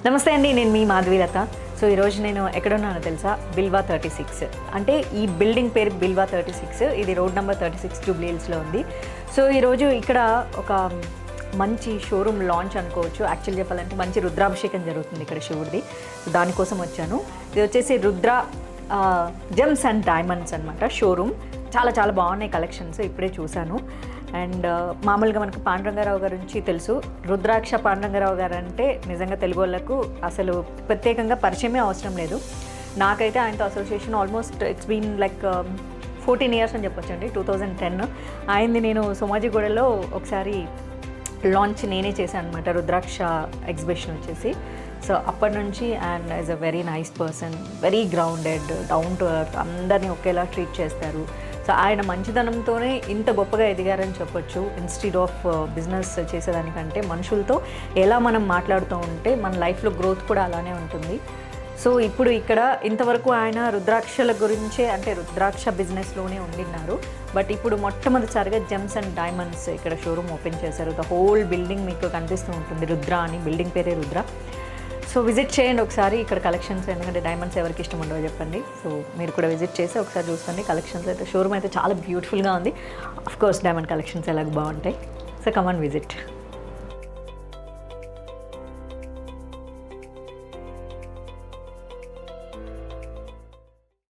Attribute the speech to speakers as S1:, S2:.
S1: నమస్తే అండి, నేను మీ మాధవీలత. సో ఈరోజు నేను ఎక్కడున్నానో తెలుసా? బిల్వా 36. అంటే ఈ బిల్డింగ్ పేరు బిల్వా 36. ఇది రోడ్ నెంబర్ 36 జూబ్లీ హిల్స్లో ఉంది. సో ఈరోజు ఇక్కడ ఒక మంచి షోరూమ్ లాంచ్ అనుకోవచ్చు. యాక్చువల్ చెప్పాలంటే మంచి రుద్రాభిషేకం జరుగుతుంది ఇక్కడ శివుడిది. దానికోసం వచ్చాను. ఇది వచ్చేసి రుద్ర జెమ్స్ అండ్ డైమండ్స్ అనమాట షోరూమ్. చాలా చాలా బాగున్నాయి కలెక్షన్స్, ఇప్పుడే చూశాను. అండ్ మామూలుగా మనకు పాండురంగారావు గారి నుంచి తెలుసు. రుద్రాక్ష పాండురంగారావు గారు అంటే నిజంగా తెలుగు వాళ్ళకు అసలు ప్రత్యేకంగా పరిచయమే అవసరం లేదు. నాకైతే ఆయనతో association almost it's been like 14 years అని చెప్పొచ్చండి. 2010 ఆయనది నేను సోమాజిగూడలో ఒకసారి లాంచ్ నేనే చేశాను అనమాట, రుద్రాక్ష ఎగ్జిబిషన్ వచ్చేసి. సో అప్పటి నుంచి and is a very nice person, very grounded, down to earth, అందరినీ ఒకేలా ట్రీట్ చేస్తారు. సో ఆయన మంచితనంతోనే ఇంత గొప్పగా ఎదిగారని చెప్పొచ్చు. ఇన్స్టెడ్ ఆఫ్ బిజినెస్ చేసేదానికంటే మనుషులతో ఎలా మనం మాట్లాడుతూ ఉంటే మన లైఫ్లో గ్రోత్ కూడా అలానే ఉంటుంది. సో ఇప్పుడు ఇక్కడ ఇంతవరకు ఆయన రుద్రాక్షల గురించే, అంటే రుద్రాక్ష బిజినెస్లోనే ఉండిన్నారు. బట్ ఇప్పుడు మొట్టమొదటిసారిగా జెమ్స్ అండ్ డైమండ్స్ ఇక్కడ షోరూమ్ ఓపెన్ చేశారు. ద హోల్ బిల్డింగ్ మీకు కనిపిస్తూ ఉంటుంది, రుద్ర అని, బిల్డింగ్ పేరే రుద్ర. సో విజిట్ చేయండి ఒకసారి ఇక్కడ కలెక్షన్స్, ఎందుకంటే డైమండ్స్ ఎవరికి ఇష్టం ఉండవో చెప్పండి. సో మీరు కూడా విజిట్ చేసి ఒకసారి చూసుకోండి కలెక్షన్స్. అయితే షోరూమ్ అయితే చాలా బ్యూటిఫుల్గా ఉంది. ఆఫ్ కోర్స్ డైమండ్ కలెక్షన్స్ ఎలాగ బాగుంటాయి. So come on visit.